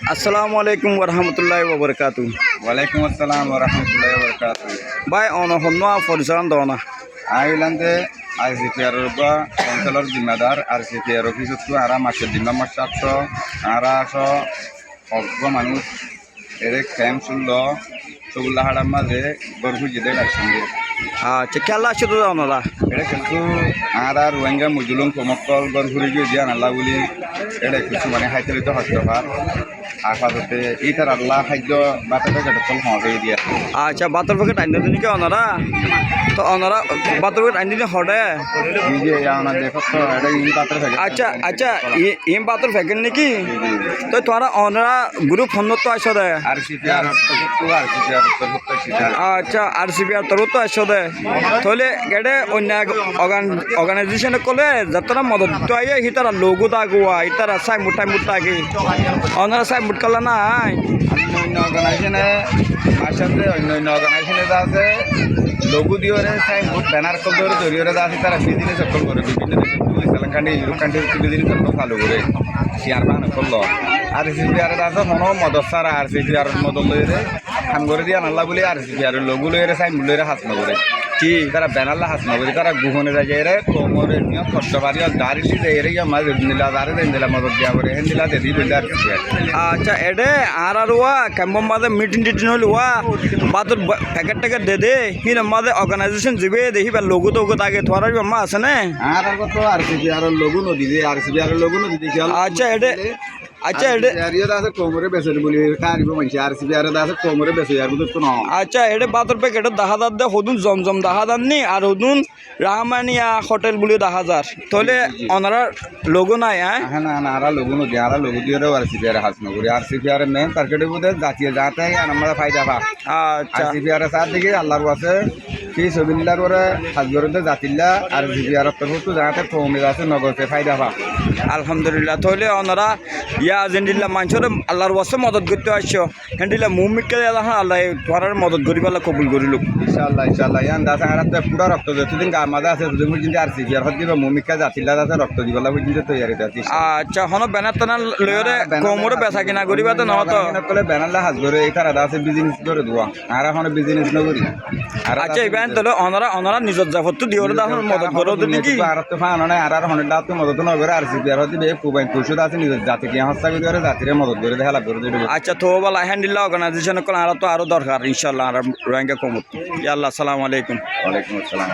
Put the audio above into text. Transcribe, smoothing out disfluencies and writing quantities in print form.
আসসালামু আলাইকুম ওরহামতুল্লাহি ওবরকাতু। ওয়ালাইকুম আসসালাম ওরহমতুল্লাহি ওবরকাতুহ। ভাই অন হন্য পরিচালন দনা আইলান্দে আরসিপিআর অঞ্চলের জিম্মেদার আরসিপিআর অফিসত আরা মাসের দিন নম্বর 700 আরা অজ্ঞ মানুষ এর ক্যাম্প শুনল সবুল্লা হাড়ার মাঝে গরু জিদে লাগছে। আচ্ছা খেলা আছে তো ওনারা এটা কিন্তু আর রোহিঙ্গা মুজুলুম কমকল গরঘুরি গিয়ে দিয়ে আল্লাহ বলি এটা কিছু মানে হাইতালিত হত্যভার আপাতত এইটার আল্লাহ খাদ্য বাতা প্যাকেট ফল হয়ে দিয়ে। আচ্ছা বাতর প্যাকেট আইন দিন কি ওনারা তো ওনারা বাতর প্যাকেট আইন দিন হরে নিজে আমার দেখো তো এটা ইন পাত্র থাকে। আচ্ছা আচ্ছা ইম বাতর প্যাকেট নাকি তো তোরা ওনারা গ্রুপ ফোন তো আসো দে আরসিপিআর আচ্ছা আরসিপিআর তরফ তো আসো দে তাহলে গেটে অন্য অর্গানাইজেশন করলে যারা মদত তো আইয়ে হিতারা লোগো দাগুয়া হিতারা সাই মুঠাই মুঠাগি ওনারা সাই মুটকালা নাই অন্য অর্গানাইজেশনে মাসাতে অন্য অর্গানাইজেশনে যা আছে লঘু দিওরে সাই মুঠ ব্যানার কল ধরে ধরিয়ে যা আছে তারা বিজনেস সকল করে বিভিন্ন ইসলাম কান্ট্রি ইউরোপ কান্ট্রি বিজনেস সকল চালু করে চেয়ার বান করলো আরসিপিআর আছে মনো মদত সারা আরসিপিআর মদত লইরে খান করে দিয়ে আল্লাহ বলে আরসিপিআর লঘু লইরে সাই মুঠ লইরে হাত নগরে কি তারা ব্যানারলা হাস নগরী তারা গুহনে যায় কোমরে নিয়ে কষ্ট পারি দাঁড়িয়ে যায় রে মাঝে দিলা দাঁড়ে দেন দিলা মদত দিয়া করে হেন দিলা দিদি দিলা। আচ্ছা এডে আর ওয়া ক্যাম্পম মাঝে মিটিং টিটিং হল ওয়া বাতর প্যাকেট ট্যাকেট দে হিন মাঝে অর্গানাইজেশন যাবে দেখি বা লোগো তো আগে তোমার মা আছে না আর তো আরসিপিআর লঘু নদী যে আরসিপিআর লঘু নদী দেখি। আচ্ছা এডে আচ্ছা এডে আছে কোমরে বেসে বলি কারিব মানছি আরসিপিআর আছে কোমরে বেসে আর বুঝত না। আচ্ছা এডে বাতর প্যাকেটত 10,000 দে হদুন জমজম 10,000 নি আর হদুন রাহমানিয়া হোটেল বলি 10,000 তাহলে ওনারা লোগো নাই হ্যাঁ না না আরা লঘু নদী আরা লঘু দিয়ে আরসিপিআর হাস নগরী আরসিপিআর মেন টার্গেট বুঝে জাতীয় যাতে আমরা ফায়দা পা। আচ্ছা আরসিপিআর সাথ দিকে আল্লাহর আছে সেই সবিল্লার করে হাজগরতে জাতিল্লা আর জিপিআর তরফ যাতে কমে আছে নগরতে ফায়দা পা। আলহামদুলিল্লাহ তাহলে ওনারা ইয়া জেন্ডিল্লা মানুষের আল্লাহর ওয়াসে মদত করতে আসছো হেন্ডিল্লা মুমিটকে আল্লাহ তোমার মদত করি পাল্লা কবুল করিল ইনশাআল্লাহ ইনশাআল্লাহ ইয়ান দাস আর পুরা রক্ত দে তুদিন গা মাদা আছে তুদিন পর্যন্ত আরসিপিআর হদ দিবা মুমিকা জাতিল্লা আছে রক্ত দিবালা পর্যন্ত তৈরি আছে। আচ্ছা হন ব্যানার টানার লয়রে কোমরে বেচা কিনা করিবা তো নহত কলে ব্যানারলা হাজ করে এই তারা আছে বিজনেস করে দুয়া আর এখন বিজনেস নগরি আর আচ্ছা ইবান তাহলে ওনারা নিজের জাফত দিওরে দাহন মদত করো নাকি আর তো ফান না আর হনের দাত মদত ন করে আরসিপিআর হদ দিবে কুবাই কুশুদ আছে নিজের জাতি কি হস্তা করে জাতিরে মদত করে দেখালা করে দিবে। আচ্ছা তো বলা হ্যান্ডিল্লা অর্গানাইজেশন কল আর তো আরো দরকার ইনশাআল্লাহ আর রোহিঙ্গা কমত। আল্লাহ আসসালামু আলাইকুম। ওয়ালাইকুম আসসালাম।